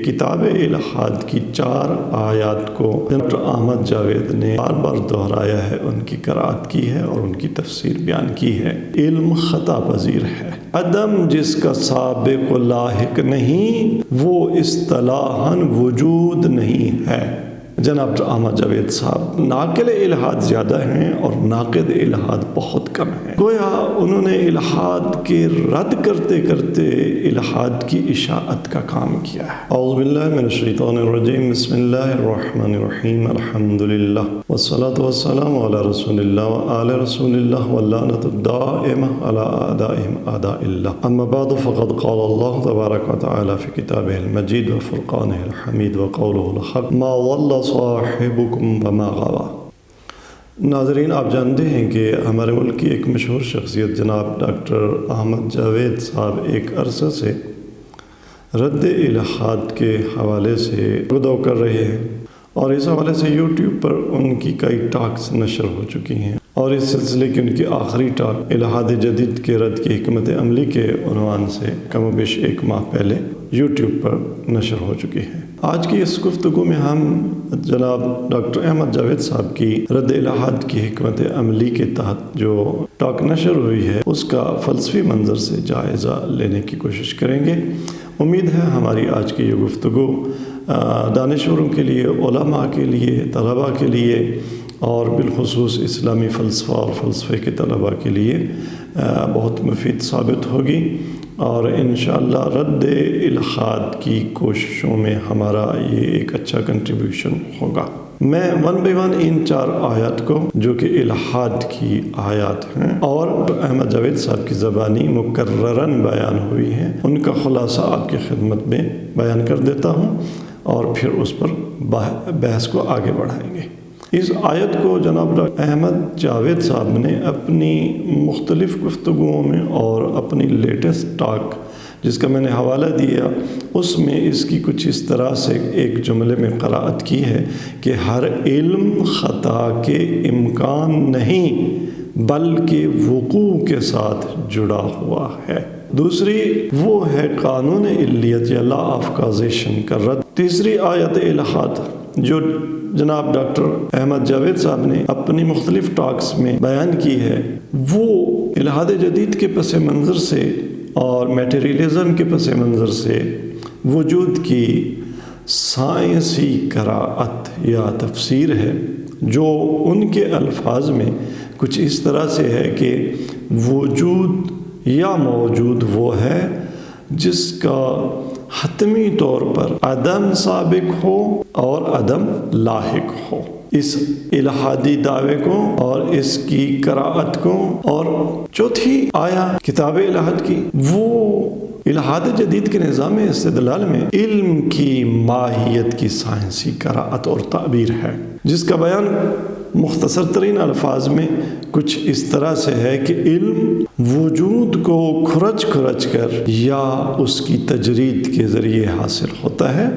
کتاب الہاد کی 4 آیات کو ڈاکٹر احمد جاوید نے بار بار دہرایا ہے، ان کی قرأت کی ہے اور ان کی تفسیر بیان کی ہے۔ علم خطا پذیر ہے، عدم جس کا سابق و لاحق نہیں وہ اصطلاحاً وجود نہیں ہے۔ جناب ڈاکٹر احمد جاوید صاحب ناقل الہاد زیادہ ہیں اور ناقد الہاد بہت کم ہیں۔ گویا انہوں نے الہاد کے رد کرتے کرتے الہاد کی اشاعت کا کام کیا ہے۔ اعوذ باللہ من الشیطان الرجیم، بسم اللہ الرحمن الرحیم، الحمدللہ والصلاة والسلام علی رسول اللہ وآل رسول اللہ واللعنۃ الدائمہ علی اعدائہم اعداء اللہ، اما بعد فقد قال اللہ تبارک وتعالی فی کتابہ المجید وفرقانہ الحمید وقولہ الحق ما ضل صاحبکم وما غوا۔ ناظرین، آپ جانتے ہیں کہ ہمارے ملک کی ایک مشہور شخصیت جناب ڈاکٹر احمد جاوید صاحب ایک عرصے سے رد الہاد کے حوالے سے گفتگو کر رہے ہیں، اور اس حوالے سے یوٹیوب پر ان کی کئی ٹاکس نشر ہو چکی ہیں، اور اس سلسلے کی ان کی آخری ٹاک الہاد جدید کے رد کی حکمت عملی کے عنوان سے کم و بیش 1 ماہ پہلے یوٹیوب پر نشر ہو چکی ہے۔ آج کی اس گفتگو میں ہم جناب ڈاکٹر احمد جاوید صاحب کی رد الہاد کی حکمت عملی کے تحت جو ٹاک نشر ہوئی ہے اس کا فلسفی منظر سے جائزہ لینے کی کوشش کریں گے۔ امید ہے ہماری آج کی یہ گفتگو دانشوروں کے لیے، علماء کے لیے، طلباء کے لیے اور بالخصوص اسلامی فلسفہ اور فلسفے کے طلباء کے لیے بہت مفید ثابت ہوگی، اور انشاءاللہ رد الہاد کی کوششوں میں ہمارا یہ ایک اچھا کنٹریبیوشن ہوگا۔ میں 1 by 1 ان 4 آیات کو جو کہ الہاد کی آیات ہیں اور احمد جاوید صاحب کی زبانی مکرراً بیان ہوئی ہیں، ان کا خلاصہ آپ کی خدمت میں بیان کر دیتا ہوں اور پھر اس پر بحث کو آگے بڑھائیں گے۔ اس آیت کو جناب ڈاکٹر احمد جاوید صاحب نے اپنی مختلف گفتگوؤں میں اور اپنی لیٹسٹ ٹاک جس کا میں نے حوالہ دیا اس میں اس کی کچھ اس طرح سے ایک جملے میں قرأت کی ہے کہ ہر علم خطا کے امکان نہیں بلکہ وقوع کے ساتھ جڑا ہوا ہے۔ دوسری وہ ہے قانون علیت یا لا آف کازیشن کا رد۔ تیسری آیت الہاد جو جناب ڈاکٹر احمد جاوید صاحب نے اپنی مختلف ٹاکس میں بیان کی ہے، وہ الہاد جدید کے پس منظر سے اور میٹیریلزم کے پس منظر سے وجود کی سائنسی قرأت یا تفسیر ہے، جو ان کے الفاظ میں کچھ اس طرح سے ہے کہ وجود یا موجود وہ ہے جس کا حتمی طور پر عدم سابق ہو اور عدم لاحق ہو۔ اس الہادی دعوے کو اور اس کی قرأت کو، اور چوتھی آیا کتاب الہاد کی، وہ الہاد جدید کے نظام استدلال میں علم کی ماہیت کی سائنسی قرأت اور تعبیر ہے، جس کا بیان مختصر ترین الفاظ میں کچھ اس طرح سے ہے کہ علم وجود کو کھرچ کر یا اس کی تجرید کے ذریعے حاصل ہوتا ہے۔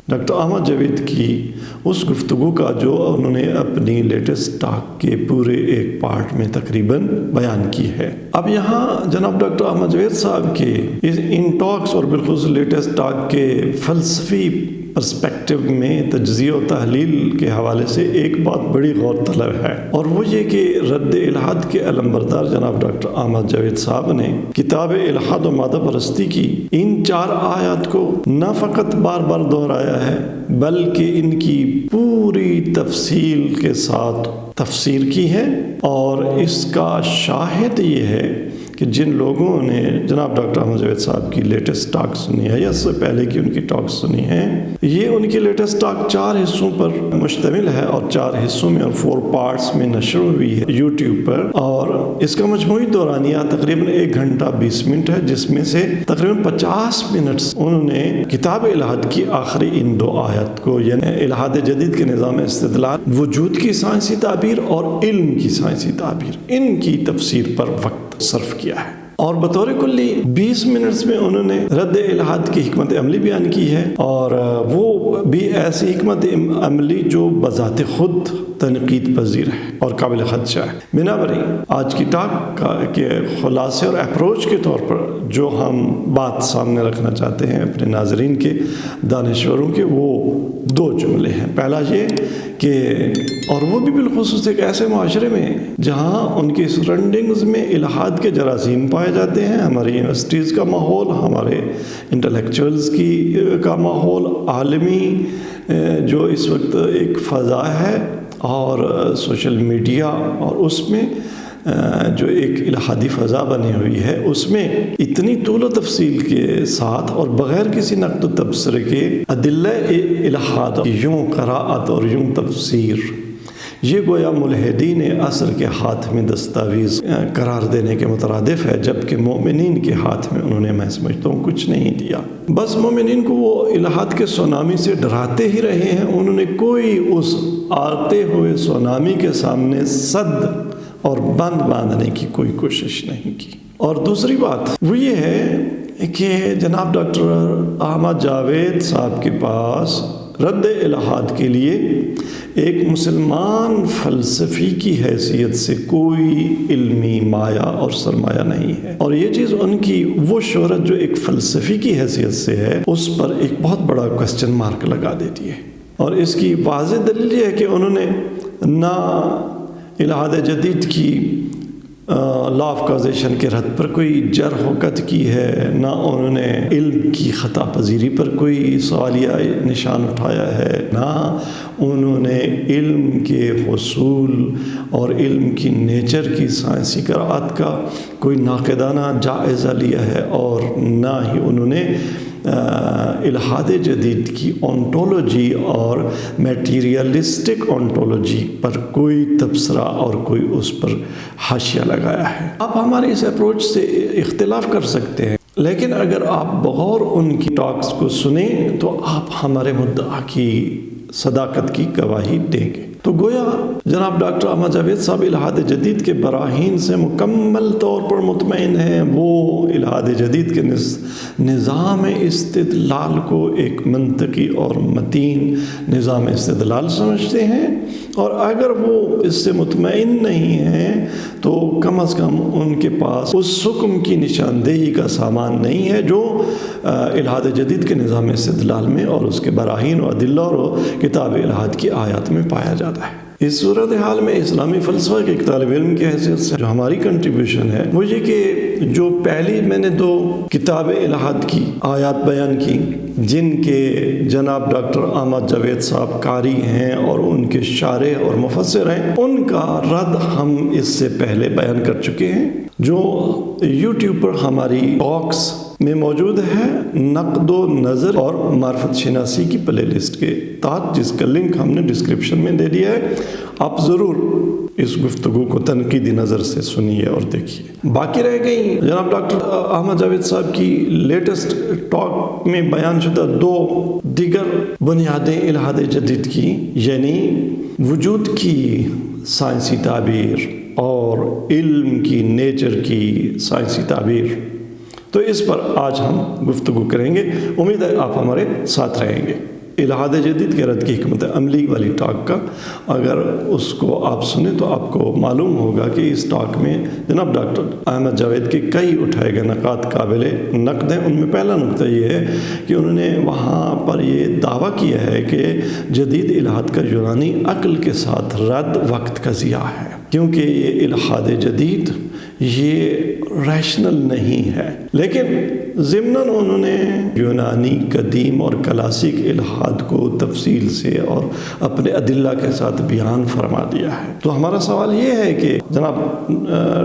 ڈاکٹر احمد جاوید کی اس گفتگو کا جو انہوں نے اپنی لیٹسٹ ٹاک کے پورے ایک پارٹ میں تقریباً بیان کی ہے۔ اب یہاں جناب ڈاکٹر احمد جاوید صاحب کے ان ٹاکس اور بالخصوص لیٹسٹ ٹاک کے فلسفی پرسپیکٹو میں تجزیہ و تحلیل کے حوالے سے ایک بات بڑی غور طلب ہے، اور وہ یہ کہ رد الہاد کے علمبردار جناب ڈاکٹر احمد جاوید صاحب نے کتاب الہاد و مادہ پرستی کی ان 4 آیات کو نہ فقط بار بار دہرایا ہے بلکہ ان کی پوری تفصیل کے ساتھ تفسیر کی ہے، اور اس کا شاہد یہ ہے کہ جن لوگوں نے جناب ڈاکٹر احمد جاوید صاحب کی لیٹسٹ ٹاک سنی ہے یا اس سے پہلے کی ان کی ٹاک سنی ہے، یہ ان کی لیٹسٹ ٹاک 4 حصوں پر مشتمل ہے اور 4 حصوں میں اور 4 پارٹس میں نشر ہوئی ہے یوٹیوب پر، اور اس کا مجموعی دورانیہ تقریباً 1 گھنٹہ 20 منٹ ہے، جس میں سے تقریباً 50 منٹ انہوں نے کتاب الہاد کی آخری ان 2 آیات کو، یعنی الہاد جدید کے نظام استدلال، وجود کی سائنسی تعبیر اور علم کی سائنسی تعبیر، ان کی تفسیر پر وقت صرف کیا ہے۔ اور بطور کلی 20 منٹس میں انہوں نے رد الہاد کی حکمت عملی بیان کی ہے، اور وہ بھی ایسی حکمت عملی جو بذات خود تنقید پذیر ہے اور قابل خدشہ ہے۔ بنابراین آج کی ٹاک کے خلاصے اور اپروچ کے طور پر جو ہم بات سامنے رکھنا چاہتے ہیں اپنے ناظرین کے، دانشوروں کے، وہ 2 جملے ہیں۔ پہلا یہ کہ، اور وہ بھی بالخصوص ایک ایسے معاشرے میں جہاں ان کی سرنڈنگز میں الہاد کے جراثیم پائے جاتے ہیں، ہماری یونیورسٹیز کا ماحول، ہمارے انٹلیکچوئلز کا ماحول، عالمی جو اس وقت ایک فضا ہے اور سوشل میڈیا، اور اس میں جو ایک الہادی فضا بنی ہوئی ہے، اس میں اتنی طول و تفصیل کے ساتھ اور بغیر کسی نقد و تبصرے کے ادلہ الہاد، یوں قراءت اور یوں تفسیر، یہ گویا ملحدین عصر کے ہاتھ میں دستاویز قرار دینے کے مترادف ہے، جبکہ مومنین کے ہاتھ میں انہوں نے، میں سمجھتا ہوں، کچھ نہیں دیا۔ بس مومنین کو وہ الہاد کے سونامی سے ڈراتے ہی رہے ہیں، انہوں نے کوئی اس آتے ہوئے سونامی کے سامنے صد اور بند باندھنے کی کوئی کوشش نہیں کی۔ اور دوسری بات وہ یہ ہے کہ جناب ڈاکٹر احمد جاوید صاحب کے پاس رد الہاد کے لیے ایک مسلمان فلسفی کی حیثیت سے کوئی علمی مایہ اور سرمایہ نہیں ہے، اور یہ چیز ان کی وہ شہرت جو ایک فلسفی کی حیثیت سے ہے، اس پر ایک بہت بڑا کوسچن مارک لگا دیتی ہے۔ اور اس کی واضح دلیل یہ ہے کہ انہوں نے نہ الہاد جدید کی لا آف کازیشن کے رد پر کوئی جرح و قط کی ہے، نہ انہوں نے علم کی خطا پذیری پر کوئی سوالیہ نشان اٹھایا ہے، نہ انہوں نے علم کے حصول اور علم کی نیچر کی سائنسی قراءت کا کوئی ناقدانہ جائزہ لیا ہے، اور نہ ہی انہوں نے الہاد جدید کی اونٹولوجی اور میٹیریلسٹک اونٹولوجی پر کوئی تبصرہ اور کوئی اس پر حاشیہ لگایا ہے۔ آپ ہمارے اس اپروچ سے اختلاف کر سکتے ہیں، لیکن اگر آپ بغور ان کی ٹاکس کو سنیں تو آپ ہمارے مدعا کی صداقت کی گواہی دیں گے۔ تو گویا جناب ڈاکٹر احمد جاوید صاحب الہاد جدید کے براہین سے مکمل طور پر مطمئن ہیں، وہ الہاد جدید کے نظام استدلال کو ایک منطقی اور متین نظام استدلال سمجھتے ہیں، اور اگر وہ اس سے مطمئن نہیں ہیں تو کم از کم ان کے پاس اس حکم کی نشاندہی کا سامان نہیں ہے جو الہاد جدید کے نظام استدلال میں اور اس کے براہین و ادلہ اور کتاب الہاد کی آیات میں پایا جاتا ہے۔ اس صورتحال میں اسلامی فلسفہ کے ایک طالب علم کی حیثیت سے جو ہماری کنٹریبیوشن ہے وہ یہ کہ جو پہلی میں نے 2 کتاب الہاد کی آیات بیان کی، جن کے جناب ڈاکٹر احمد جاوید صاحب قاری ہیں اور ان کے شارح اور مفسر ہیں، ان کا رد ہم اس سے پہلے بیان کر چکے ہیں، جو یوٹیوب پر ہماری ٹاکس میں موجود ہے، نقد و نظر اور معرفت شناسی کی پلے لسٹ کے تحت، جس کا لنک ہم نے ڈسکرپشن میں دے دیا ہے۔ آپ ضرور اس گفتگو کو تنقیدی نظر سے سنیے اور دیکھیے۔ باقی رہ گئی جناب ڈاکٹر احمد جاوید صاحب کی لیٹسٹ ٹاک میں بیان شدہ 2 دیگر بنیادیں الہاد جدید کی، یعنی وجود کی سائنسی تعبیر اور علم کی نیچر کی سائنسی تعبیر۔ تو اس پر آج ہم گفتگو کریں گے، امید ہے آپ ہمارے ساتھ رہیں گے۔ الہاد جدید کے رد کی حکمت عملی والی ٹاک کا اگر اس کو آپ سنیں تو آپ کو معلوم ہوگا کہ اس ٹاک میں جناب ڈاکٹر احمد جاوید کے کئی اٹھائے گئے نکات قابل نقد ہیں۔ ان میں پہلا نقطہ یہ ہے کہ انہوں نے وہاں پر یہ دعویٰ کیا ہے کہ جدید الہاد کا یونانی عقل کے ساتھ رد وقت کا ضیاع ہے، کیونکہ یہ الہاد جدید یہ ریشنل نہیں ہے، لیکن ضمناً انہوں نے یونانی قدیم اور کلاسک الہاد کو تفصیل سے اور اپنے ادلہ کے ساتھ بیان فرما دیا ہے۔ تو ہمارا سوال یہ ہے کہ جناب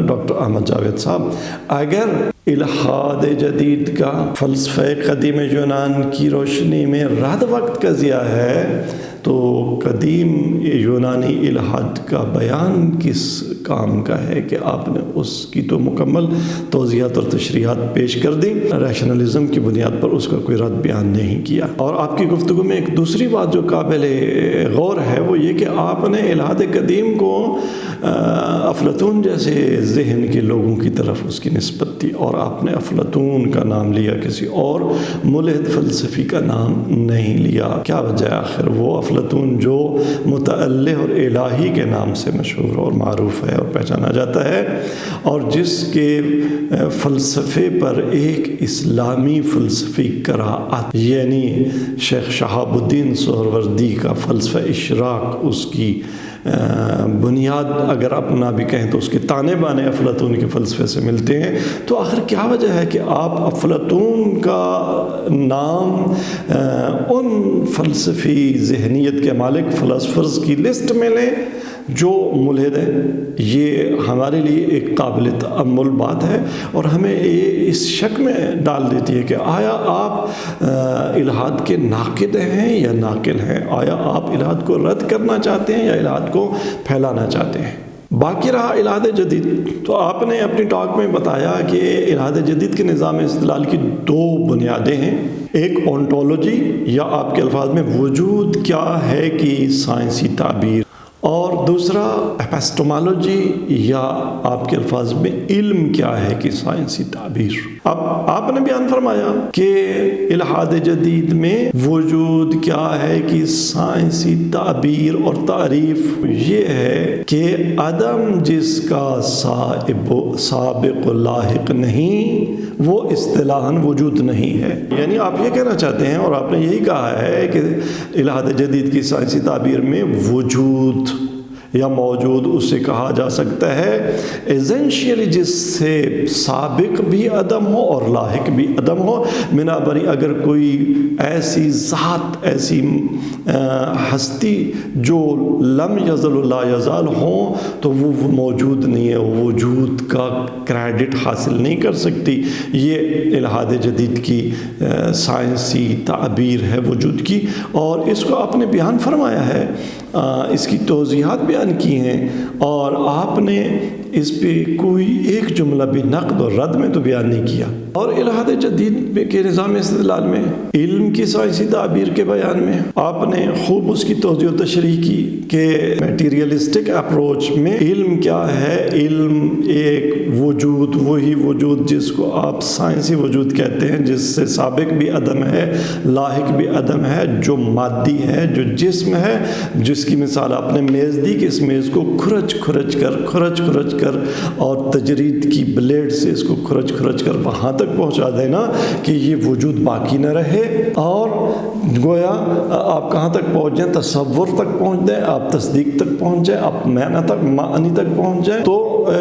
ڈاکٹر احمد جاوید صاحب، اگر الہاد جدید کا فلسفہ قدیم یونان کی روشنی میں رد وقت کا ضیاع ہے، تو قدیم یونانی الہاد کا بیان کس کام کا ہے کہ آپ نے اس کی تو مکمل توضیحات اور تشریحات پیش کر دی، ریشنلزم کی بنیاد پر اس کا کوئی رد بیان نہیں کیا۔ اور آپ کی گفتگو میں ایک دوسری بات جو قابل غور ہے وہ یہ کہ آپ نے الحاد قدیم کو افلاطون جیسے ذہن کے لوگوں کی طرف اس کی نسبت دی، اور آپ نے افلاطون کا نام لیا، کسی اور ملحد فلسفی کا نام نہیں لیا۔ کیا وجہ آخر؟ وہ افلاطون جو متعلہ اور الہی کے نام سے مشہور اور معروف ہے اور پہچانا جاتا ہے، اور جس کے فلسفے پر ایک اسلامی فلسفی قرائت یعنی شیخ شہاب الدین سہروردی کا فلسفہ اشراق اس کی بنیاد اگر اپنا بھی کہیں تو اس کے تانے بانے افلاطون کے فلسفے سے ملتے ہیں، تو آخر کیا وجہ ہے کہ آپ افلاطون کا نام ان فلسفی ذہنیت کے مالک فلاسفرز کی لسٹ میں لیں جو ملحد ہیں؟ یہ ہمارے لیے ایک قابل تأمل بات ہے، اور ہمیں یہ اس شک میں ڈال دیتی ہے کہ آیا آپ الحاد کے ناقد ہیں یا ناقل ہیں؟ آیا آپ الحاد کو رد کرنا چاہتے ہیں یا الحاد کو پھیلانا چاہتے ہیں؟ باقی رہا الحاد جدید، تو آپ نے اپنی ٹاک میں بتایا کہ الحاد جدید کے نظام استدلال کی دو بنیادیں ہیں، ایک اونٹولوجی یا آپ کے الفاظ میں وجود کیا ہے کی سائنسی تعبیر، اور دوسرا ایپسٹومالوجی یا آپ کے الفاظ میں علم کیا ہے کہ سائنسی تعبیر۔ اب آپ نے بیان فرمایا کہ الحاد جدید میں وجود کیا ہے کہ سائنسی تعبیر اور تعریف یہ ہے کہ عدم جس کا سابق و لاحق نہیں وہ اصطلاحاً وجود نہیں ہے۔ یعنی آپ یہ کہنا چاہتے ہیں، اور آپ نے یہی کہا ہے کہ الحاد جدید کی سائنسی تعبیر میں وجود یا موجود اسے کہا جا سکتا ہے ایسنشیلی جس سے سابق بھی عدم ہو اور لاحق بھی عدم ہو، بنابراً اگر کوئی ایسی ذات، ایسی ہستی جو لم یزل لا یزال ہوں تو وہ موجود نہیں ہے، وجود کا کریڈٹ حاصل نہیں کر سکتی۔ یہ الحاد جدید کی سائنسی تعبیر ہے وجود کی، اور اس کو آپ نے بیان فرمایا ہے، اس کی توضیحات بیان کی ہیں، اور آپ نے اس پہ کوئی ایک جملہ بھی نقد اور رد میں تو بیان نہیں کیا۔ اور الحاد جدید کے نظام استدلال میں علم کی سائنسی تعبیر کے بیان میں آپ نے خوب اس کی توضیح و تشریح کی کہ میٹیریلسٹک اپروچ میں علم کیا ہے؟ علم ایک وجود، وہی وجود جس کو آپ سائنسی وجود کہتے ہیں، جس سے سابق بھی عدم ہے، لاحق بھی عدم ہے، جو مادی ہے، جو جسم ہے، جس کی مثال آپ نے میز دی کہ اس میز کو کھرچ کھرچ کر اور تجرید کی بلیڈ سے اس کو کھرچ کر وہاں تک پہنچا دینا کہ یہ وجود باقی نہ رہے، اور گویا آپ کہاں تک پہنچ جائیں؟ تصور تک پہنچ جائیں، آپ تصدیق تک پہنچ جائیں، آپ معنی تک پہنچ جائیں۔ تو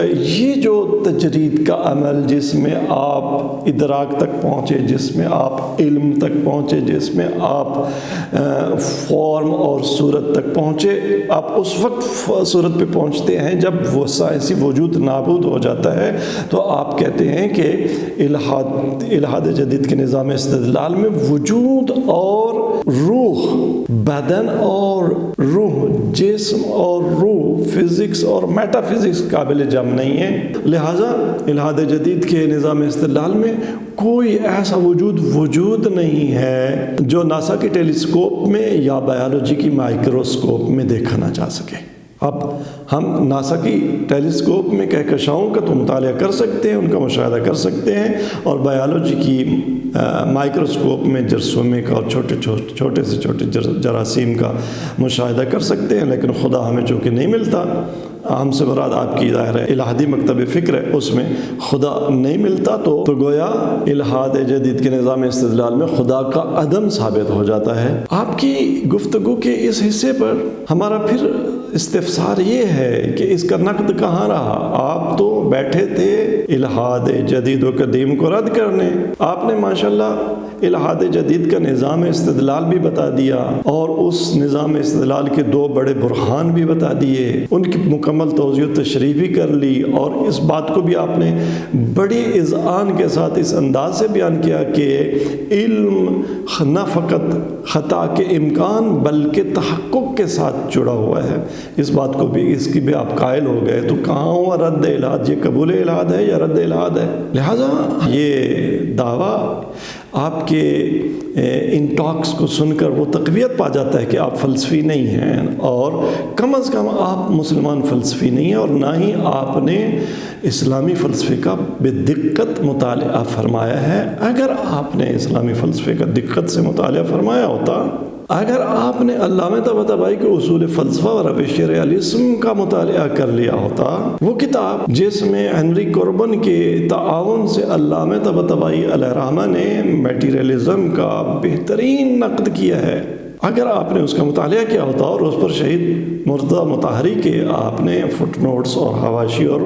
یہ جو تجرید کا عمل جس میں آپ ادراک تک پہنچے، جس میں آپ علم تک پہنچے، جس میں آپ فارم اور صورت تک پہنچے، آپ اس وقت صورت پہ پہنچتے ہیں جب وہ سائنسی وجود نابود ہو جاتا ہے۔ تو آپ کہتے ہیں کہ الحاد جدید کے نظام استدلال میں وجود اور روح، بدن اور روح، جسم اور روح، فزکس اور میٹا فزکس قابل جمع نہیں ہے، لہٰذا الحاد جدید کے نظام استدلال میں کوئی ایسا وجود نہیں ہے جو ناسا کے ٹیلیسکوپ میں یا بایولوجی کی مائکروسکوپ میں دیکھا نہ جا سکے۔ اب ہم ناسا کی ٹیلیسکوپ میں کہکشاؤں کا تو مطالعہ کر سکتے ہیں، ان کا مشاہدہ کر سکتے ہیں، اور بایولوجی کی مائکروسکوپ میں جرثومے کا اور چھوٹے سے چھوٹے جراثیم کا مشاہدہ کر سکتے ہیں، لیکن خدا ہمیں چونکہ نہیں ملتا، ہم سے مراد آپ کی ظاہر ہے الہادی مکتب فکر ہے، اس میں خدا نہیں ملتا، تو گویا الحاد جدید کے نظام استدلال میں خدا کا عدم ثابت ہو جاتا ہے۔ آپ کی گفتگو کے اس حصے پر ہمارا پھر استفسار یہ ہے کہ اس کا نقد کہاں رہا؟ آپ تو بیٹھے تھے الہاد جدید و قدیم کو رد کرنے۔ آپ نے ماشاءاللہ الہاد جدید کا نظام استدلال بھی بتا دیا اور اس نظام استدلال کے دو بڑے برہان بھی بتا دیے، ان کی مکمل توضیح و تشریح بھی کر لی، اور اس بات کو بھی آپ نے بڑی اذعان کے ساتھ اس انداز سے بیان کیا کہ علم نہ فقط خطا کے امکان بلکہ تحقق کے ساتھ جڑا ہوا ہے۔ اس بات کو بھی، اس کی بھی آپ قائل ہو گئے، تو کہاں ہوا رد الہاد؟ یہ قبول الہاد ہے یا رد الہاد ہے؟ لہٰذا یہ دعویٰ آپ کے ان ٹاکس کو سن کر وہ تقویت پا جاتا ہے کہ آپ فلسفی نہیں ہیں، اور کم از کم آپ مسلمان فلسفی نہیں ہیں، اور نہ ہی آپ نے اسلامی فلسفے کا بے دقت مطالعہ فرمایا ہے۔ اگر آپ نے اسلامی فلسفے کا دقت سے مطالعہ فرمایا ہوتا، اگر آپ نے علامہ طباطبائی کے اصول فلسفہ اور روش ریالیزم کا مطالعہ کر لیا ہوتا، وہ کتاب جس میں ہنری کوربن کے تعاون سے علامہ طباطبائی علیہ الرحمہ نے میٹیریلزم کا بہترین نقد کیا ہے، اگر آپ نے اس کا مطالعہ کیا ہوتا اور اس پر شہید مرتضیٰ مطہری کے آپ نے فٹ نوٹس اور حواشی اور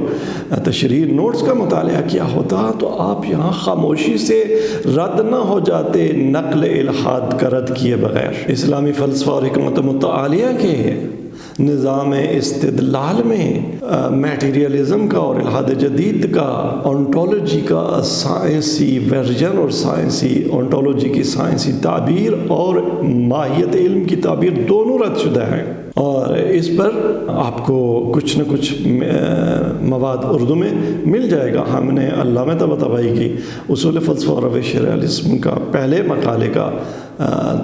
تشریح نوٹس کا مطالعہ کیا ہوتا، تو آپ یہاں خاموشی سے رد نہ ہو جاتے نقل الہاد کا رد کیے بغیر۔ اسلامی فلسفہ اور حکمت متعالیہ کے نظام استدلال میں میٹیریلزم کا اور الہاد جدید کا اونٹولوجی کا سائنسی ورژن اور سائنسی اونٹولوجی کی سائنسی تعبیر اور ماہیت علم کی تعبیر دونوں رد شدہ ہیں، اور اس پر آپ کو کچھ نہ کچھ مواد اردو میں مل جائے گا۔ ہم نے علامہ طباطبائی کی اصول فلسفہ اور روش ریالیزم کا پہلے مقالے کا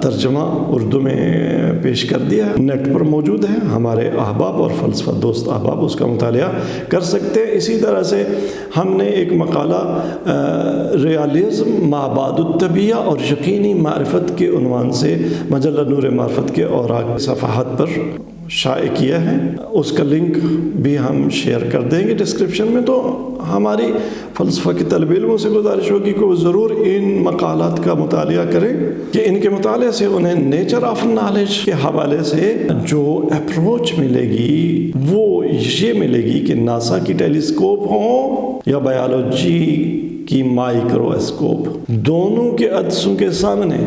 ترجمہ اردو میں پیش کر دیا ہے، نیٹ پر موجود ہے، ہمارے احباب اور فلسفہ دوست احباب اس کا مطالعہ کر سکتے ہیں۔ اسی طرح سے ہم نے ایک مقالہ ریالیزم مابعد الطبیعہ اور یقینی معرفت کے عنوان سے مجلہ نور معرفت کے اوراق صفحات پر شائع کیا ہے، اس کا لنک بھی ہم شیئر کر دیں گے ڈسکرپشن میں۔ تو ہماری فلسفہ کے طالب علموں سے گزارش ہوگی کہ وہ ضرور ان مقالات کا مطالعہ کریں، کہ ان کے مطالعے سے انہیں نیچر آف نالج کے حوالے سے جو اپروچ ملے گی وہ یہ ملے گی کہ ناسا کی ٹیلیسکوپ ہوں یا بایولوجی کی مائکرواسکوپ، دونوں کے عدسوں کے سامنے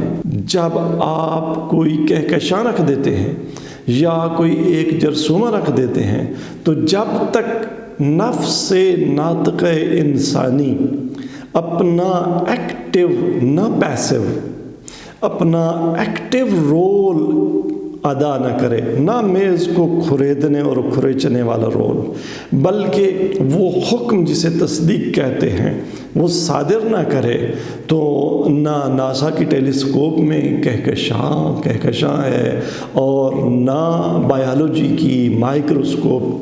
جب آپ کوئی کہکشاں رکھ دیتے ہیں یا کوئی ایک جرثومہ رکھ دیتے ہیں، تو جب تک نفس ناطق انسانی اپنا ایکٹیو نہ پیسو، اپنا ایکٹیو رول ادا نہ کرے، نہ میز کو کھریدنے اور کھریچنے والا رول، بلکہ وہ حکم جسے تصدیق کہتے ہیں وہ صادر نہ کرے، تو نہ ناسا کی ٹیلیسکوپ میں کہکشاں ہے، اور نہ بایولوجی کی مائکروسکوپ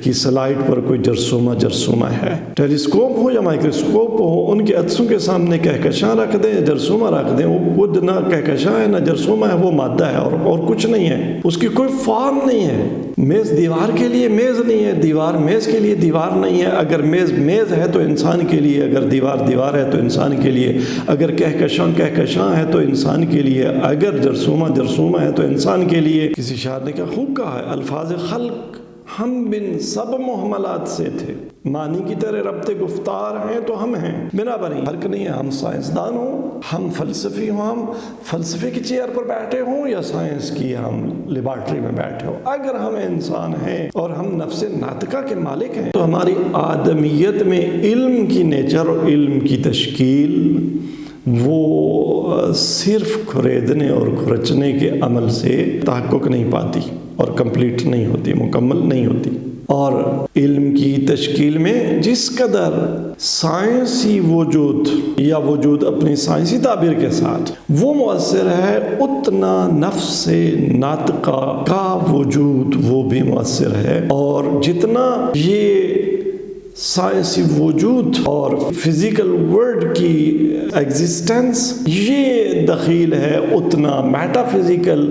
کی سلائڈ پر کوئی جرثومہ ہے۔ ٹیلیسکوپ ہو یا مائکروسکوپ ہو، ان کے عدسوں کے سامنے کہکشاں رکھ دیں، جرثومہ رکھ دیں، وہ خود نہ کہکشاں ہے نہ جرثومہ ہے، وہ مادہ ہے اور کچھ نہیں ہے، اس کی کوئی فارم نہیں ہے۔ میز دیوار کے لیے میز نہیں ہے، دیوار میز کے لیے دیوار نہیں ہے۔ اگر میز ہے تو انسان کے لیے، اگر دیوار ہے تو انسان کے لیے، اگر کہکشاں ہے تو انسان کے لیے، اگر جرثومہ ہے تو انسان کے لیے۔ کسی شاعر نے کیا خوب کہا ہے، الفاظ خلق ہم بن سب محملات سے تھے، معنی کی طرح ربط گفتار ہیں تو ہم ہیں، بنابراً فرق نہیں ہے، ہم سائنسدان ہوں، ہم فلسفی ہوں، ہم فلسفے کی چیئر پر بیٹھے ہوں یا سائنس کی ہم لیبارٹری میں بیٹھے ہوں، اگر ہم انسان ہیں اور ہم نفس ناطقہ کے مالک ہیں، تو ہماری آدمیت میں علم کی نیچر اور علم کی تشکیل وہ صرف کھریدنے اور کھرچنے کے عمل سے تحقق نہیں پاتی اور کمپلیٹ نہیں ہوتی، مکمل نہیں ہوتی۔ اور علم کی تشکیل میں جس قدر سائنسی وجود یا وجود اپنی سائنسی تعبیر کے ساتھ وہ مؤثر ہے، اتنا نفس ناطقہ کا وجود وہ بھی مؤثر ہے، اور جتنا یہ سائنسی وجود اور فزیکل ورلڈ کی ایگزسٹنس یہ دخیل ہے، اتنا میٹا فزیکل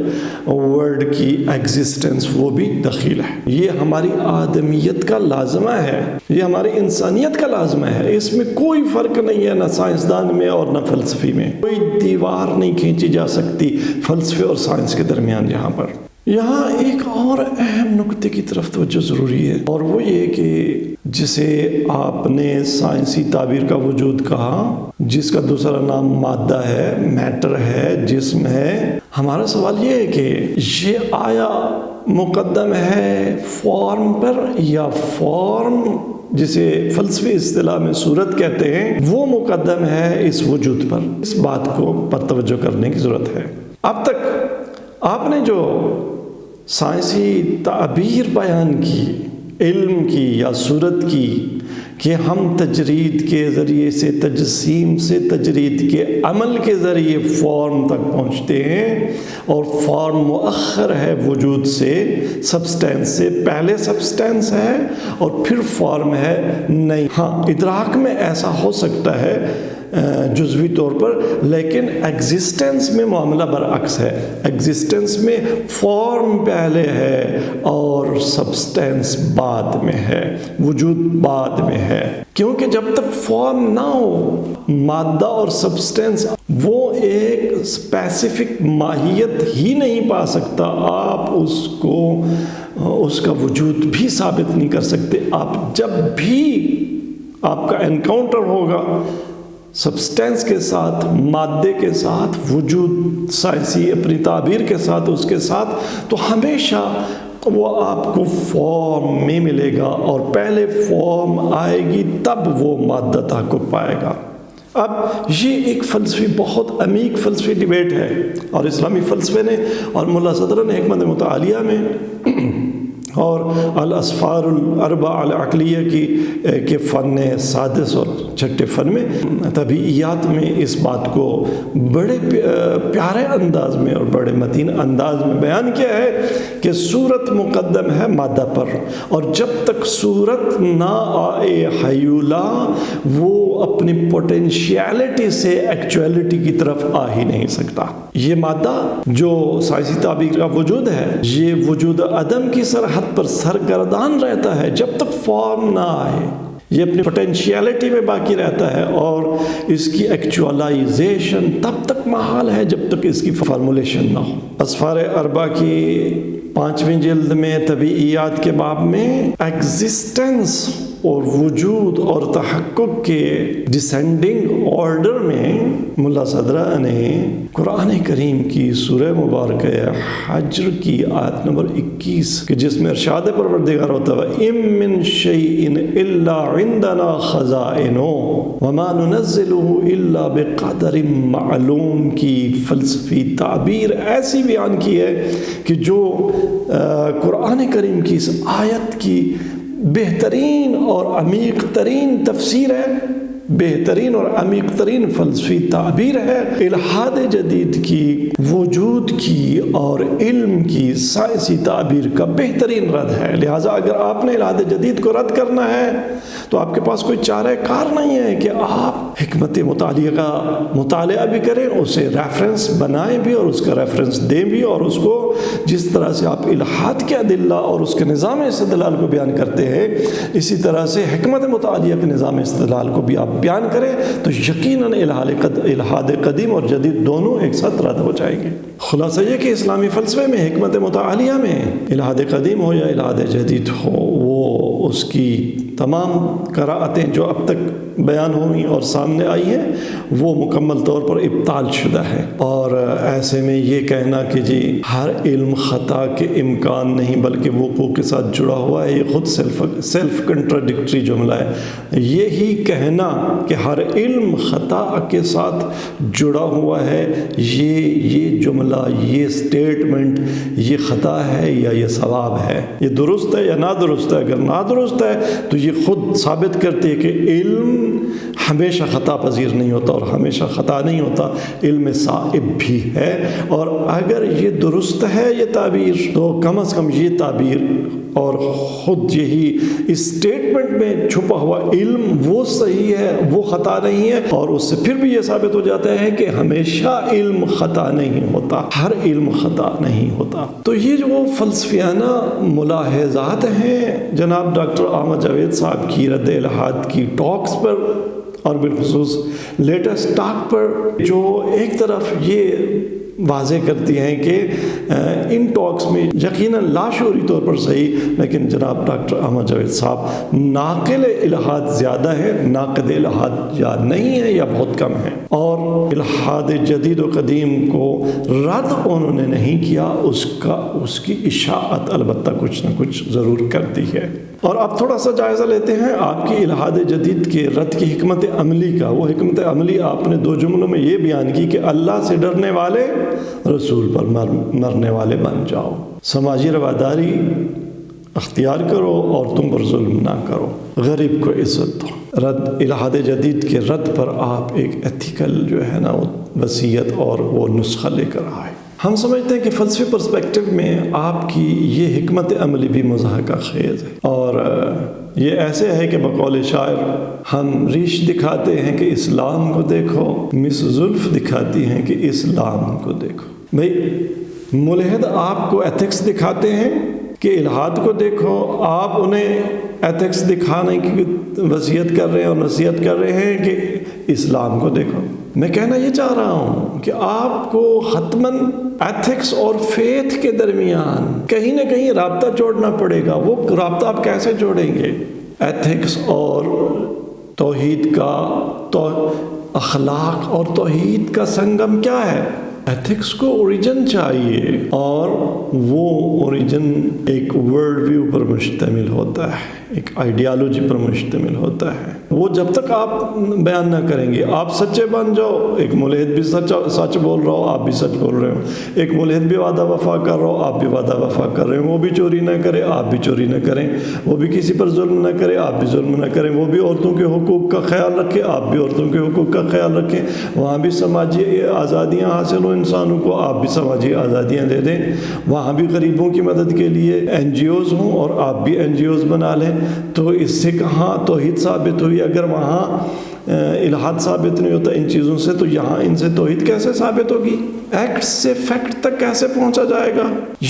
ورلڈ کی ایگزسٹنس وہ بھی دخیل ہے۔ یہ ہماری آدمیت کا لازمہ ہے، یہ ہماری انسانیت کا لازمہ ہے، اس میں کوئی فرق نہیں ہے، نہ سائنسدان میں اور نہ فلسفی میں۔ کوئی دیوار نہیں کھینچی جا سکتی فلسفے اور سائنس کے درمیان یہاں پر۔ یہاں ایک اور اہم نکتے کی طرف توجہ ضروری ہے، اور وہ یہ کہ جسے آپ نے سائنسی تعبیر کا وجود کہا، جس کا دوسرا نام مادہ ہے، میٹر ہے، جسم ہے، ہمارا سوال یہ ہے کہ یہ آیا مقدم ہے فارم پر یا فارم جسے فلسفی اصطلاح میں صورت کہتے ہیں وہ مقدم ہے اس وجود پر؟ اس بات کو پر توجہ کرنے کی ضرورت ہے۔ اب تک آپ نے جو سائنسی تعبیر بیان کی علم کی یا صورت کی کہ ہم تجرید کے ذریعے سے، تجسیم سے تجرید کے عمل کے ذریعے فارم تک پہنچتے ہیں، اور فارم مؤخر ہے وجود سے، سبسٹینس سے، پہلے سبسٹینس ہے اور پھر فارم ہے نہیں۔ ہاں، ادراک میں ایسا ہو سکتا ہے جزوی طور پر، لیکن ایگزسٹنس میں معاملہ برعکس ہے۔ ایگزسٹنس میں فارم پہلے ہے اور سبسٹینس بعد میں ہے، وجود بعد میں ہے، کیونکہ جب تک فارم نہ ہو، مادہ اور سبسٹینس وہ ایک اسپیسیفک ماہیت ہی نہیں پا سکتا، آپ اس کا وجود بھی ثابت نہیں کر سکتے۔ آپ جب بھی آپ کا انکاؤنٹر ہوگا سبسٹینس کے ساتھ، مادے کے ساتھ، وجود سائنسی اپنی تعبیر کے ساتھ، اس کے ساتھ، تو ہمیشہ وہ آپ کو فارم میں ملے گا، اور پہلے فارم آئے گی تب وہ مادہ تحقق پائے گا۔ اب یہ ایک فلسفی، بہت عمیق فلسفی ڈیبیٹ ہے، اور اسلامی فلسفے نے اور ملا صدر نے حکمت متعالیہ میں اور الاسفار الاربع العقلیہ کے فن سادس اور چھٹے فن میں، طبیعیات میں اس بات کو بڑے پیارے انداز میں اور بڑے متین انداز میں بیان کیا ہے کہ صورت مقدم ہے مادہ پر، اور جب تک صورت نہ آئے حیولہ، وہ اپنی پوٹینشیلٹی سے ایکچویلٹی کی طرف آ ہی نہیں سکتا۔ یہ مادہ جو سائنسی تعبیر کا وجود ہے، یہ وجود عدم کی سرحد پر سرگردان رہتا ہے جب تک فارم نہ آئے، یہ اپنی پوٹینشیلٹی میں باقی رہتا ہے، اور اس کی ایکچولائزیشن تب تک محال ہے جب تک اس کی فارمولیشن نہ ہو۔ اسفار اربع کی 5ویں جلد میں طبیعیات کے باب میں ایگزسٹنس اور وجود اور تحقق کے ڈسینڈنگ آرڈر میں ملا صدرہ نے قرآن کریم کی سورہ مبارکہ حجر کی آیت نمبر 21 کہ جس میں ارشاد پروردگار ہوتا ہے اِم مِّن شَيْءٍ إِلَّا عِندَنَا خَزَائِنُهُ وَمَا نُنَزِّلُهُ إِلَّا بِقَدَرٍ مَّعْلُوم کی فلسفی تعبیر ایسی بیان کی ہے کہ جو قرآن کریم کی اس آیت کی بہترین اور عمیق ترین تفسیر ہے، بہترین اور عمیق ترین فلسفی تعبیر ہے، الحاد جدید کی، وجود کی اور علم کی سائنسی تعبیر کا بہترین رد ہے۔ لہٰذا اگر آپ نے الحاد جدید کو رد کرنا ہے تو آپ کے پاس کوئی چارہ کار نہیں ہے کہ آپ حکمت متعالیہ کا مطالعہ بھی کریں، اسے ریفرنس بنائیں بھی اور اس کا ریفرنس دیں بھی، اور اس کو جس طرح سے آپ الحاد کے ادلہ اور اس کے نظام استدلال کو بیان کرتے ہیں، اسی طرح سے حکمت متعالیہ کے نظام استدلال کو بھی آپ بیان کریں، تو یقیناً الحاد قدیم اور جدید دونوں ایک ساتھ رد ہو جائیں گے۔ خلاصہ یہ کہ اسلامی فلسفے میں حکمت متعالیہ میں الحاد قدیم ہو یا الحاد جدید ہو، وہ اس کی تمام قراءتیں جو اب تک بیان ہوئی اور سامنے آئی ہیں وہ مکمل طور پر ابطال شدہ ہے، اور ایسے میں یہ کہنا کہ جی ہر علم خطا کے امکان نہیں بلکہ وقوع کے ساتھ جڑا ہوا ہے، یہ خود سیلف کنٹراڈکٹری جملہ ہے۔ یہی کہنا کہ ہر علم خطا کے ساتھ جڑا ہوا ہے، یہ جملہ، یہ سٹیٹمنٹ، یہ خطا ہے یا یہ ثواب ہے، یہ درست ہے یا نادرست ہے؟ اگر نادرست ہے تو یہ خود ثابت کرتی ہے کہ علم ہمیشہ خطا پذیر نہیں ہوتا اور ہمیشہ خطا نہیں ہوتا، علم صائب بھی ہے۔ اور اگر یہ درست ہے یہ تعبیر، تو کم از کم یہ تعبیر اور خود یہی اسٹیٹمنٹ میں چھپا ہوا علم وہ صحیح ہے، وہ خطا نہیں ہے، اور اس سے پھر بھی یہ ثابت ہو جاتا ہے کہ ہمیشہ علم خطا نہیں ہوتا، ہر علم خطا نہیں ہوتا۔ تو یہ جو فلسفیانہ ملاحظات ہیں جناب ڈاکٹر احمد جاوید صاحب کی رد الحاد کی ٹاکس پر، اور بالخصوص لیٹسٹ ٹاک پر، جو ایک طرف یہ واضح کرتی ہیں کہ ان ٹاکس میں یقیناً لاشعوری طور پر صحیح، لیکن جناب ڈاکٹر احمد جاوید صاحب ناقل الہاد زیادہ ہے، ناقد الہاد یا نہیں ہے یا بہت کم ہے، اور الہاد جدید و قدیم کو رد انہوں نے نہیں کیا، اس کی اشاعت البتہ کچھ نہ کچھ ضرور کرتی ہے۔ اور اب تھوڑا سا جائزہ لیتے ہیں آپ کی الہاد جدید کے رد کی حکمت عملی کا۔ وہ حکمت عملی آپ نے 2 جملوں میں یہ بیان کی کہ اللہ سے ڈرنے والے رسول پر مرنے والے بن جاؤ، سماجی رواداری اختیار کرو اور تم پر ظلم نہ کرو، غریب کو عزت دو۔ الہاد جدید کے رد پر آپ ایک ایتھیکل جو ہے نا وصیت اور وہ نسخہ لے کر آئے۔ ہم سمجھتے ہیں کہ فلسفی پرسپیکٹو میں آپ کی یہ حکمت عملی بھی مضحکہ خیز ہے، اور یہ ایسے ہے کہ بقول شاعر ہم ریش دکھاتے ہیں کہ اسلام کو دیکھو، مس زلف دکھاتی ہیں کہ اسلام کو دیکھو۔ بھئی ملحد آپ کو ایتھکس دکھاتے ہیں کہ الہاد کو دیکھو، آپ انہیں ایتھکس دکھانے کی وصیت کر رہے ہیں اور نصیحت کر رہے ہیں کہ اسلام کو دیکھو۔ میں کہنا یہ چاہ رہا ہوں کہ آپ کو حتماً ایتھکس اور فیتھ کے درمیان کہیں نہ کہیں رابطہ جوڑنا پڑے گا۔ وہ رابطہ آپ کیسے جوڑیں گے؟ ایتھکس اور توحید کا، اخلاق اور توحید کا سنگم کیا ہے؟ ایتھکس کو اوریجن چاہیے، اور وہ اوریجن ایک ورلڈ ویو پر مشتمل ہوتا ہے، ایک آئیڈیالوجی پر مشتمل ہوتا ہے۔ وہ جب تک آپ بیان نہ کریں گے، آپ سچے بن جاؤ، ایک ملحد بھی سچ بول رہا ہو، آپ بھی سچ بول رہے ہو، ایک ملحد بھی وعدہ وفا کر رہا ہو، آپ بھی وعدہ وفا کر رہے ہو، وہ بھی چوری نہ کرے، آپ بھی چوری نہ کریں، وہ بھی کسی پر ظلم نہ کرے، آپ بھی ظلم نہ کریں، وہ بھی عورتوں کے حقوق کا خیال رکھے، آپ بھی عورتوں کے حقوق کا خیال رکھیں، وہاں بھی سماجی آزادیاں حاصل ہوں انسانوں کو، آپ بھی سماجی آزادیاں دے دیں، وہاں بھی غریبوں کی مدد کے لیے این جی اوز ہوں اور آپ بھی این جی اوز بنا لیں۔ تو اس سے کہاں توحید ثابت ہوئی؟ اگر وہاں الہاد ثابت نہیں ہوتا ان چیزوں سے، تو یہاں ان سے توحید کیسے ثابت ہوگی؟ ایکٹ سے فیکٹ تک کیسے پہنچا جائے گا؟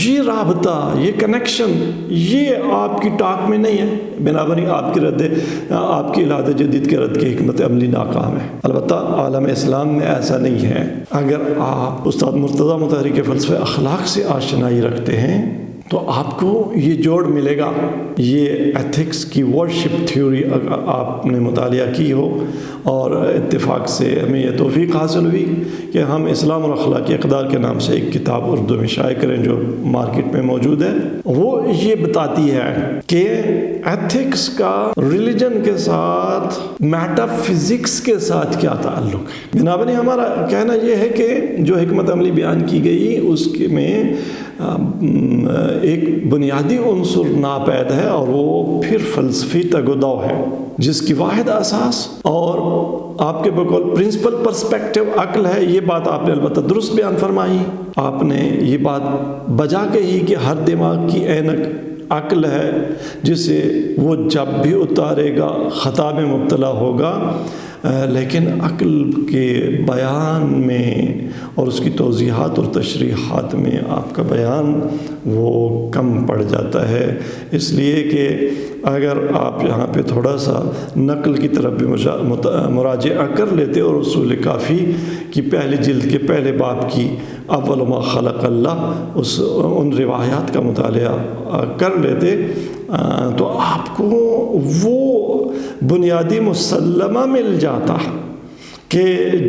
یہ رابطہ، یہ کنیکشن، یہ آپ کی ٹاک میں نہیں ہے۔ بنابراً آپ کی الہاد جدید کے رد کی حکمت عملی ناکام ہے۔ البتہ عالم اسلام میں ایسا نہیں ہے۔ اگر آپ استاد مرتضیٰ مطہری کے فلسفہ اخلاق سے آشنائی رکھتے ہیں تو آپ کو یہ جوڑ ملے گا۔ یہ ایتھکس کی ورشپ تھیوری آپ نے مطالعہ کی ہو، اور اتفاق سے ہمیں یہ توفیق حاصل ہوئی کہ ہم اسلام اور اخلاقی اقدار کے نام سے ایک کتاب اردو میں شائع کریں جو مارکیٹ میں موجود ہے۔ وہ یہ بتاتی ہے کہ ایتھکس کا ریلیجن کے ساتھ، میٹا فزکس کے ساتھ کیا تعلق ہے۔ بنابراً ہمارا کہنا یہ ہے کہ جو حکمت عملی بیان کی گئی اس میں ایک بنیادی عنصر ناپید ہے، اور وہ پھر فلسفی تگ و دو ہے، جس کی واحد اساس اور آپ کے بقول پرنسپل پرسپیکٹو عقل ہے۔ یہ بات آپ نے البتہ درست بیان فرمائی، آپ نے یہ بات بجا کہی کہ ہر دماغ کی اینک عقل ہے، جسے وہ جب بھی اتارے گا خطا میں مبتلا ہوگا، لیکن عقل کے بیان میں اور اس کی توضیحات اور تشریحات میں آپ کا بیان وہ کم پڑ جاتا ہے۔ اس لیے کہ اگر آپ یہاں پہ تھوڑا سا نقل کی طرف بھی مراجعہ کر لیتے اور اصول کافی کی پہلی جلد کے پہلے باب کی اول ما خلق اللہ ان روایات کا مطالعہ کر لیتے، تو آپ کو وہ بنیادی مسلمہ مل جاتا کہ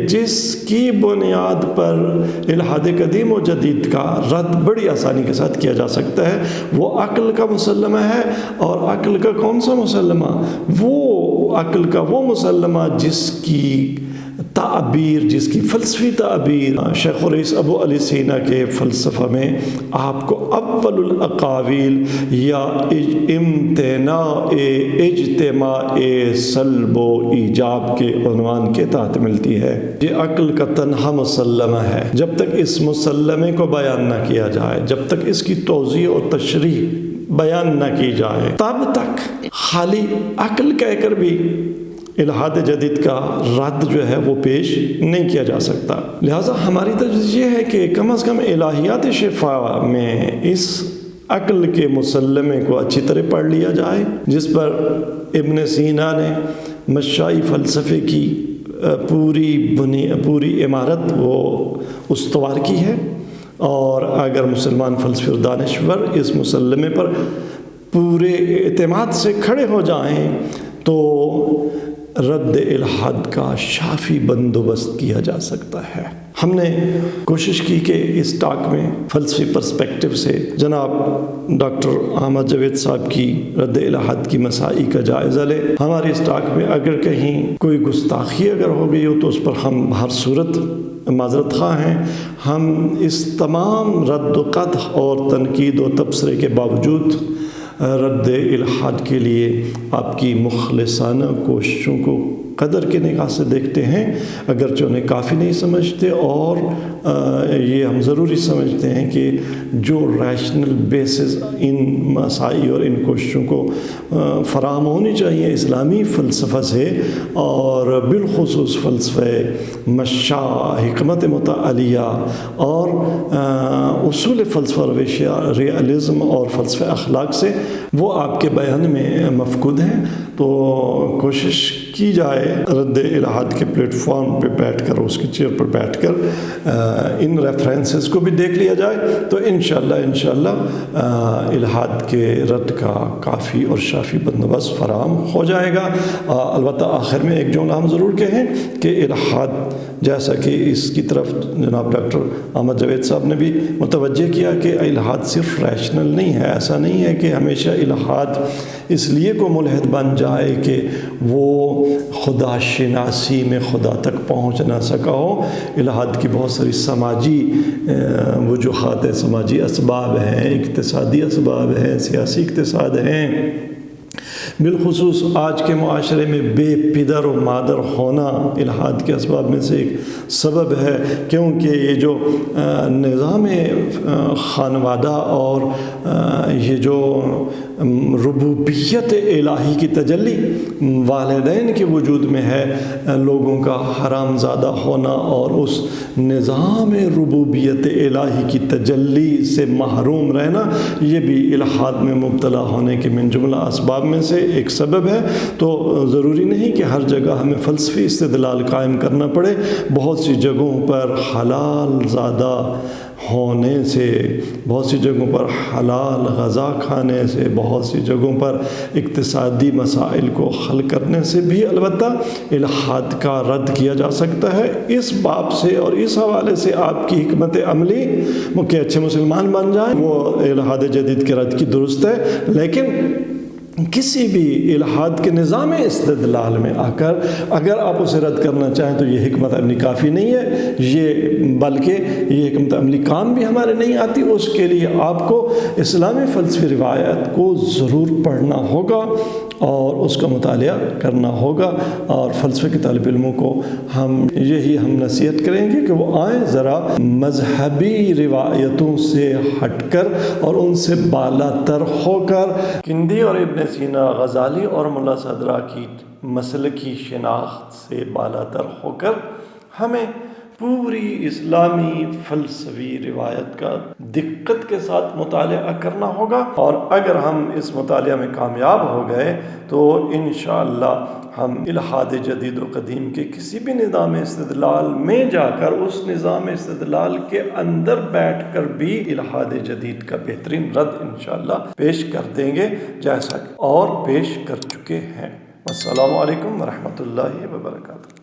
جس کی بنیاد پر الہاد قدیم و جدید کا رد بڑی آسانی کے ساتھ کیا جا سکتا ہے۔ وہ عقل کا مسلمہ ہے، اور عقل کا کون سا مسلمہ؟ وہ عقل کا وہ مسلمہ جس کی تعبیر، جس کی فلسفی تعبیر شیخ الرئیس ابو علی سینا کے فلسفہ میں آپ کو اول الاقاویل یا امتناع اجتماع سلب و ایجاب کے عنوان کے تحت ملتی ہے۔ یہ عقل کا تنہا مسلمہ ہے۔ جب تک اس مسلمے کو بیان نہ کیا جائے، جب تک اس کی توضیح اور تشریح بیان نہ کی جائے، تب تک خالی عقل کہہ کر بھی الہاد جدید کا رد جو ہے وہ پیش نہیں کیا جا سکتا۔ لہٰذا ہماری تجویز یہ ہے کہ کم از کم الہیات شفا میں اس عقل کے مسلمے کو اچھی طرح پڑھ لیا جائے، جس پر ابن سینا نے مشائی فلسفے کی پوری عمارت وہ استوار کی ہے، اور اگر مسلمان فلسفی اور دانشور اس مسلمے پر پورے اعتماد سے کھڑے ہو جائیں تو رد الحاد کا شافی بندوبست کیا جا سکتا ہے۔ ہم نے کوشش کی کہ اس ٹاک میں فلسفی پرسپیکٹو سے جناب ڈاکٹر احمد جاوید صاحب کی رد الحاد کی مساعی کا جائزہ لیں۔ ہماری اس ٹاک میں اگر کہیں کوئی گستاخی اگر ہو گئی ہو تو اس پر ہم ہر صورت معذرت خواہ ہیں۔ ہم اس تمام رد و قدح اور تنقید و تبصرے کے باوجود رد الحاد کے لیے آپ کی مخلصانہ کوششوں کو قدر کے نگاہ سے دیکھتے ہیں، اگرچہ انہیں کافی نہیں سمجھتے، اور یہ ہم ضروری سمجھتے ہیں کہ جو ریشنل بیسز ان مساعی اور ان کوششوں کو فراہم ہونی چاہیے اسلامی فلسفہ سے، اور بالخصوص فلسفہ مشاع، حکمت متعالیہ اور اصول فلسفہ رویہ ریالزم اور فلسفہ اخلاق سے، وہ آپ کے بیان میں مفقود ہیں۔ تو کوشش کی جائے رد الحاد کے پلیٹ فارم پہ بیٹھ کر، اس کی چیئر پر بیٹھ کر ان ریفرنسز کو بھی دیکھ لیا جائے، تو انشاءاللہ الحاد کے رد کا کافی اور شافی بندوبست فراہم ہو جائے گا۔ البتہ آخر میں ایک جملہ ہم ضرور کہیں کہ الحاد، جیسا کہ اس کی طرف جناب ڈاکٹر احمد جاوید صاحب نے بھی متوجہ کیا کہ الحاد صرف ریشنل نہیں ہے۔ ایسا نہیں ہے کہ ہمیشہ الحاد اس لیے کو ملحد بن جائے کہ وہ خدا شناسی میں خدا تک پہنچ نہ سکا ہو۔ الحاد کی بہت ساری سماجی وجوہات ہیں، سماجی اسباب ہیں، اقتصادی اسباب ہیں، سیاسی اقتصاد ہیں۔ بالخصوص آج کے معاشرے میں بے پدر و مادر ہونا الحاد کے اسباب میں سے ایک سبب ہے، کیونکہ یہ جو نظام خانوادہ اور یہ جو ربوبیت الہی کی تجلی والدین کے وجود میں ہے، لوگوں کا حرام زادہ ہونا اور اس نظام ربوبیت الہی کی تجلی سے محروم رہنا، یہ بھی الحاد میں مبتلا ہونے کے من جملہ اسباب میں سے ایک سبب ہے۔ تو ضروری نہیں کہ ہر جگہ ہمیں فلسفی استدلال قائم کرنا پڑے۔ بہت سی جگہوں پر حلال زادہ ہونے سے، بہت سی جگہوں پر حلال غذا کھانے سے، بہت سی جگہوں پر اقتصادی مسائل کو حل کرنے سے بھی البتہ الحاد کا رد کیا جا سکتا ہے۔ اس باب سے اور اس حوالے سے آپ کی حکمت عملی کہ اچھے مسلمان بن جائیں، وہ الحاد جدید کے رد کی درست ہے، لیکن کسی بھی الحاد کے نظام استدلال میں آ کر اگر آپ اسے رد کرنا چاہیں تو یہ حکمت عملی کافی نہیں ہے، بلکہ یہ حکمت عملی کام بھی ہمارے نہیں آتی۔ اس کے لیے آپ کو اسلامی فلسفی روایت کو ضرور پڑھنا ہوگا اور اس کا مطالعہ کرنا ہوگا، اور فلسفے کے طالب علموں کو ہم نصیحت کریں گے کہ وہ آئیں، ذرا مذہبی روایتوں سے ہٹ کر اور ان سے بالا تر ہو کر کندی اور ابن سینا، غزالی اور ملا صدرہ کی مسلکی شناخت سے بالا تر ہو کر ہمیں پوری اسلامی فلسفی روایت کا دقت کے ساتھ مطالعہ کرنا ہوگا، اور اگر ہم اس مطالعہ میں کامیاب ہو گئے تو انشاءاللہ ہم الحاد جدید و قدیم کے کسی بھی نظام استدلال میں جا کر اس نظام استدلال کے اندر بیٹھ کر بھی الحاد جدید کا بہترین رد انشاءاللہ پیش کر دیں گے، جیسا اور پیش کر چکے ہیں۔ السلام علیکم ورحمۃ اللہ وبرکاتہ۔